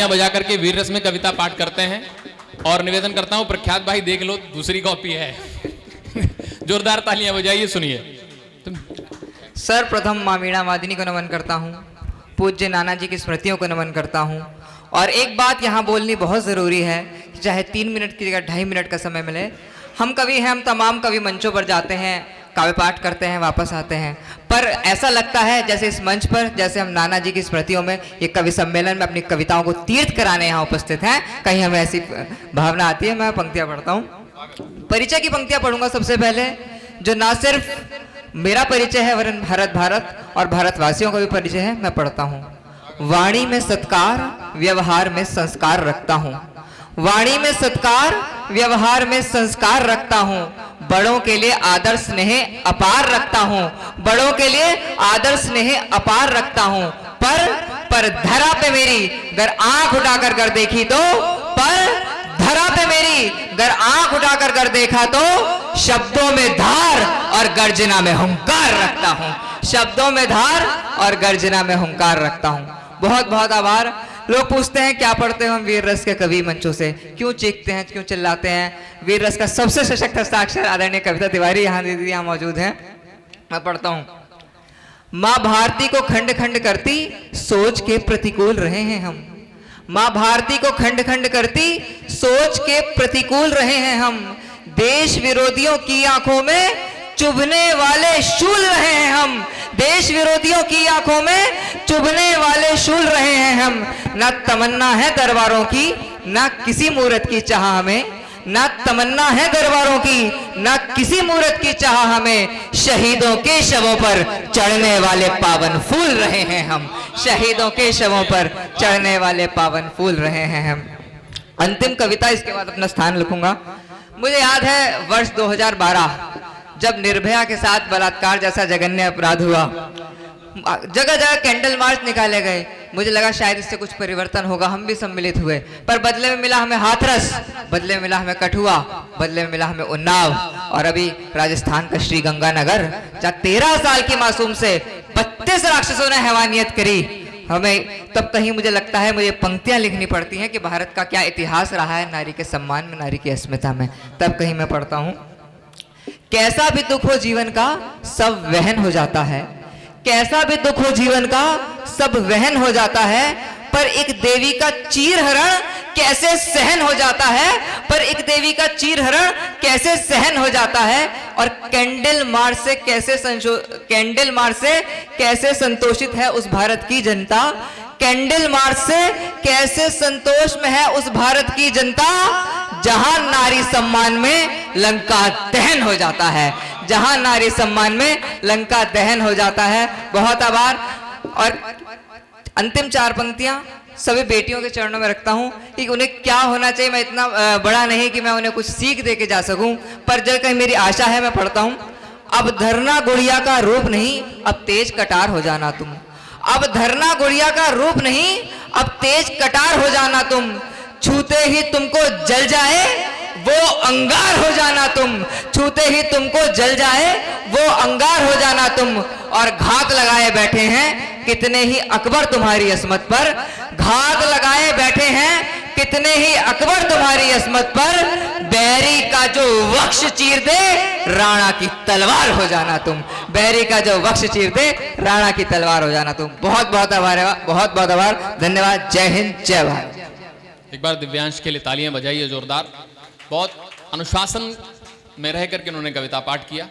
बजा करके वीर रस में कविता पाठ करते हैं और निवेदन करता हूं प्रख्यात भाई देख लो दूसरी कॉपी है। जोरदार तालियां बजाइए, सुनिए। सर्वप्रथम माँ वीणा वादिनी को नमन करता हूँ, पूज्य नाना जी की स्मृतियों को नमन करता हूँ। और एक बात यहाँ बोलनी बहुत ज़रूरी है कि चाहे 3 मिनट की जगह 2.5 मिनट का समय मिले, हम कवि हैं, हम तमाम कवि मंचों पर जाते हैं, काव्य पाठ करते हैं, वापस आते हैं, पर ऐसा लगता है जैसे इस मंच पर, जैसे हम नाना जी की स्मृतियों में, ये कवि सम्मेलन में अपनी कविताओं को तीर्थ कराने यहाँ उपस्थित हैं, कहीं हमें ऐसी भावना आती है। मैं पंक्तियाँ पढ़ता हूँ। परिचय की पंक्तियाँ पढ़ूंगा सबसे पहले, जो ना सिर्फ मेरा परिचय है वरन भारत और भारतवासियों का भी परिचय है। मैं पढ़ता हूँ। वाणी में सत्कार, व्यवहार में संस्कार रखता हूँ। वाणी में सत्कार, व्यवहार में संस्कार रखता हूँ। बड़ों के लिए आदर स्नेह अपार रखता हूँ। बड़ों के लिए आदर स्नेह अपार रखता हूँ। पर धरा पे मेरी अगर आंख उठाकर कर देखी तो, पर धरा पे मेरी अगर आंख उठाकर कर देखा तो, शब्दों में धार और गर्जना में हुंकार रखता हूँ। शब्दों में धार और गर्जना में हुंकार रखता हूँ। बहुत बहुत आभार। लोग पूछते हैं क्या पढ़ते हो हम वीर रस के कवि मंचों से, क्यों चीखते हैं, क्यों चिल्लाते हैं। वीर रस का सबसे सशक्त हस्ताक्षर आदरणीय कविता तिवारी यहाँ दीदी यहाँ मौजूद हैं। मैं पढ़ता हूँ। माँ भारती को खंड खंड करती सोच के प्रतिकूल रहे हैं हम। माँ भारती को खंड खंड करती सोच के प्रतिकूल रहे हैं हम। देश विरोधियों की आंखों में चुभने वाले शूल रहे हैं हम। देश विरोधियों की आंखों में चुभने वाले शूल रहे हैं हम। न तमन्ना है दरबारों की, न किसी मूरत की चाह हमें। न तमन्ना है दरबारों की, न किसी मूरत की चाह हमें। शहीदों के शवों पर चढ़ने वाले पावन फूल रहे हैं हम। शहीदों के शवों पर चढ़ने वाले पावन फूल रहे हैं हम। अंतिम कविता, इसके बाद अपना स्थान लिखूंगा। मुझे याद है वर्ष 2012 जब निर्भया के साथ बलात्कार जैसा जघन्य अपराध हुआ, जगह जगह कैंडल मार्च निकाले गए। मुझे लगा शायद इससे कुछ परिवर्तन होगा, हम भी सम्मिलित हुए, पर बदले में मिला हमें हाथरस, बदले में मिला हमें कठुआ, बदले में मिला हमें उन्नाव, और अभी राजस्थान का श्री गंगानगर, जहाँ 13 साल की मासूम से 32 राक्षसों ने हैवानियत करी। हमें तब कहीं मुझे लगता है मुझे पंक्तियां लिखनी पड़ती हैं कि भारत का क्या इतिहास रहा है नारी के सम्मान में, नारी की अस्मिता में। तब कहीं मैं पढ़ता हूँ। कैसा भी दुख हो जीवन का सब वहन हो जाता है। कैसा भी दुख हो जीवन का सब वहन हो जाता है, पर एक देवी का चीरहरण कैसे सहन हो जाता है। पर एक देवी का चीरहरण कैसे सहन हो जाता है। और कैंडल मार्च से कैसे संतोषित है उस भारत की जनता। कैंडल मार्च से कैसे संतोष में है उस भारत की जनता, जहां नारी सम्मान में लंका दहन हो जाता है। जहां नारी सम्मान में लंका दहन हो जाता है। बहुत आभार। और अंतिम 4 पंक्तियां सभी बेटियों के चरणों में रखता हूं कि उन्हें क्या होना चाहिए। मैं इतना बड़ा नहीं कि मैं उन्हें कुछ सीख दे के जा सकूं, पर जो कहीं मेरी आशा है मैं पढ़ता हूं। अब धरना गुड़िया का रूप नहीं, अब तेज कटार हो जाना तुम। अब धरना गुड़िया का रूप नहीं, अब तेज कटार हो जाना तुम। छूते ही तुमको जल जाए वो अंगार हो जाना तुम। छूते ही तुमको जल जाए वो अंगार हो जाना तुम। और घात लगाए बैठे हैं कितने ही अकबर तुम्हारी अस्मत पर। घात लगाए बैठे हैं कितने ही अकबर तुम्हारी अस्मत पर। बैरी का जो वक्ष चीर दे राणा की तलवार हो जाना तुम। बैरी का जो वक्ष चीर दे राणा की तलवार हो जाना तुम। बहुत बहुत आभार, बहुत बहुत आभार, धन्यवाद। जय हिंद, जय भारत। एक बार दिव्यांश के लिए तालियां बजाइए जोरदार। बहुत अनुशासन में रह करके उन्होंने कविता पाठ किया।